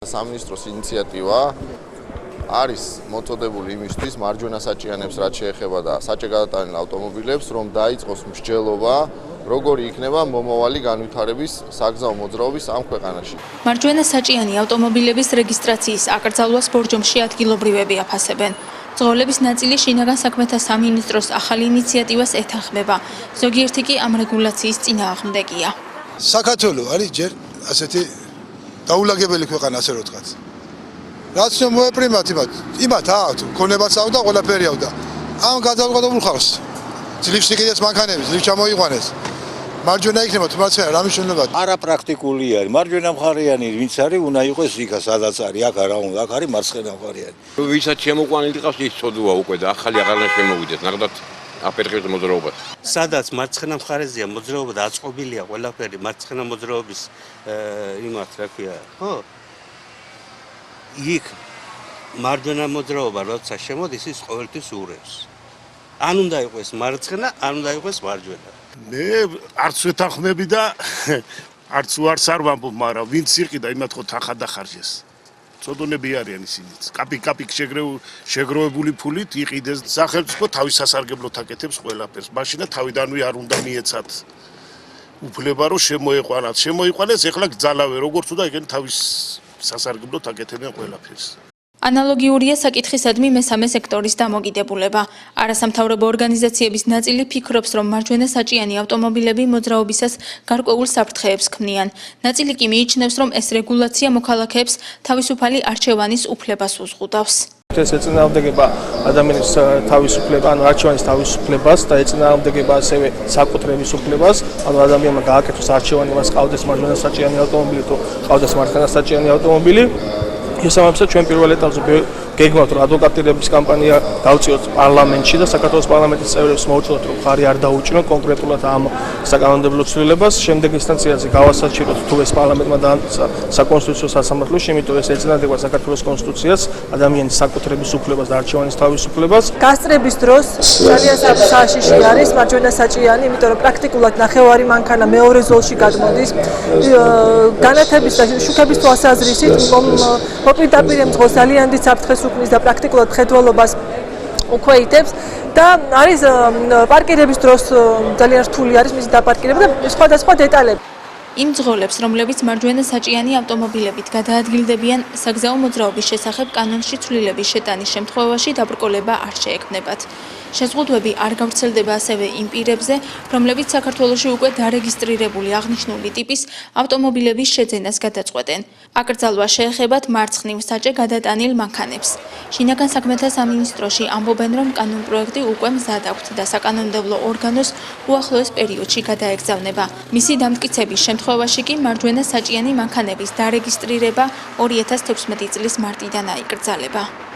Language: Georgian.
სამინისტროს ინიციატივა არის მოწოდებული იმისთვის მარჯვენა საჭიანებს რაც შეეხება და საჭე-გადატანილ ავტომობილებს, რომ დაიწყოს მსჯელობა, როგორი იქნება მომავალი განვითარების საგზაო მოძრაობის ამ ქვეყანაში. მარჯვენა საჭიანი ავტომობილების რეგისტრაციის აკრძალვას ბორჯომში ადგილობრივები აფასებენ. მძღოლების ნაწილი შინაგან საქმეთა სამინისტროს ახალ ინიციატივას ეთანხმება. ზოგიერთი კი ამ რეგულაციის წინააღმდეგია. საქართველო არის ჯერ ასეთი დაულაგებელი ქვეყანა, ასე რომ ვთქვათ. რაც მოეპრიმათ იმათ აქვთ, ქონებაც აქვთ და ყველაფერი აქვთ. ამ გადავყოდებულ ხალხს ძლივს იყიდეს მანქანები, ძლივს ჩამოიყვანეს. მარჯვენა იქნება თუ მარცხენა, რა მნიშვნელობა? არაპრაქტიკული არის. მარჯვენა მხარიანი ვინც არის, უნდა იყოს იქ, სადაც არის, აქ არა უნდა, აქ არის მარცხენა მხარიანი. ვისაც შემოყვანილი ყავს, ის ცოდუა უკვე და ახალი აღარ შემოვიდეს, ნახდათ აფერხებს მოძრაობას. სადაც მარცხენა მხარეზეა მოძრაობა და აწყობილია ყველაფერი მარცხენა მოძრაობის იმათ, რა ქვია, ხო? იქ მარჯვენა მოძრაობა როცა შემოდის, ის ყოველთვის ურევს. ან უნდა იყოს მარცხენა, ან უნდა იყოს მარჯვენა. მე არც ვეთანხმები და არც უარს არ ვამბობ, მაგრამ ვინც იყიდა იმათ ხო თხა დახარჯეს. წოდონები არიან ისინიც. კაპიკ შეგროვებული ფულით იყიდეს სახელმწიფო თავის სასარგებლოდ აკეთებს ყველაფერს. მაშინ თავიდანვე არ უნდა მიეცათ უფლება რომ შემოეყვანათ. შემოიყვანეს, ეხლა გძალავე როგორც უნდა ეგენ თავის სასარგებლოდ აკეთებენ ყველაფერს. ანალოგიურია საკითხისადმი მესამე სექტორის დამოკიდებულება. არასამთავრობო ორგანიზაციების ნაწილი ფიქრობს, რომ მარჯვენა საჭიანი ავტომობილები მოძრაობისას გარკვეულ საფრთხეებს ქმნიან. ნაწილი კი მიიჩნევს, რომ ეს რეგულაცია მოქალაქეებს თავისუფალი არჩევანის უფლებას უზღუდავს. ეს ეწინააღმდეგება ადამიანის თავისუფლება, ანუ არჩევანის თავისუფლებას და ეწინააღმდეგება ასევე საკუთრების უფლებას, ანუ ადამიანმა გააკეთოს არჩევანი, მას ყავდეს მარჯვენა საჭიანი ავტომობილი თუ ყავდეს მარცხენა საჭიანი ავტომობილი. შესაბამისად ჩვენ პირველ ეტაპზე გეგმავთ, რომ ადვოკატირების კამპანია დავწიოთ პარლამენტში და საქართველოს პარლამენტის წევრებს მოვუწოდოთ, რომ ხარი არ დაუჭირონ კონკრეტულად ამ საკანონმდებლო ცვლილებას. შემდეგ ინსტანციაზე გავასაჩიროთ, თუ ეს პარლამენტმა დაამტკიცა საკონსტიტუციო სასამართლოში, იმიტომ ეს ეწინააღმდება საქართველოს კონსტიტუციას, ადამიანის საკუთრების უფლებას და არჩევანის თავისუფლებას. გასწრების დროს ძალიან საშიში არის მარჯვენა საჭიანი, იმიტომ რომ პრაქტიკულად ნახევარი მანქანა მეორე ზოლში გადმოდის. განათების და შუქების თვალსაზრისით მოპირდაპირე მძღოლს ძალიან დიდ საფრთხეს უქმნის და პრაქტიკულად მხედველობას უქვეითებს და არის პარკირების დროს ძალიან რთული არის მისი დაპარკირება და სხვადასხვა დეტალები. იმ მძღოლებს, რომლებიც მარჯვენა საჭიანი ავტომობილებით გადაადგილდებიან საგზაო მოძრაობის შესახებ კანონში ცვლილების შეტანის შემთხვევაში დაბრკოლება არ შეექმნებათ. შეზღუდვები არ გავრცელდება ასევე იმ პირებზე, რომლებიც საქართველოში უკვე დარეგისტრირებული აღნიშნული ტიპის ავტომობილების შეძენას გადაწყვეტენ. აკრძალვა შეეხებათ მარცხნივ საჭე გადატანილ მანქანებს. შინაგან საქმეთა სამინისტროში ამბობენ, რომ კანონპროექტი უკვე მზად აქვთ და საკანონმდებლო ორგანოს უახლოეს პერიოდში გადაეგზავნება. მისი დამტკიცების შემთხვევაში კი მარჯვენა საჭიანი მანქანების დარეგისტრირება 2016 წლის მარტიდან აიკრძალება.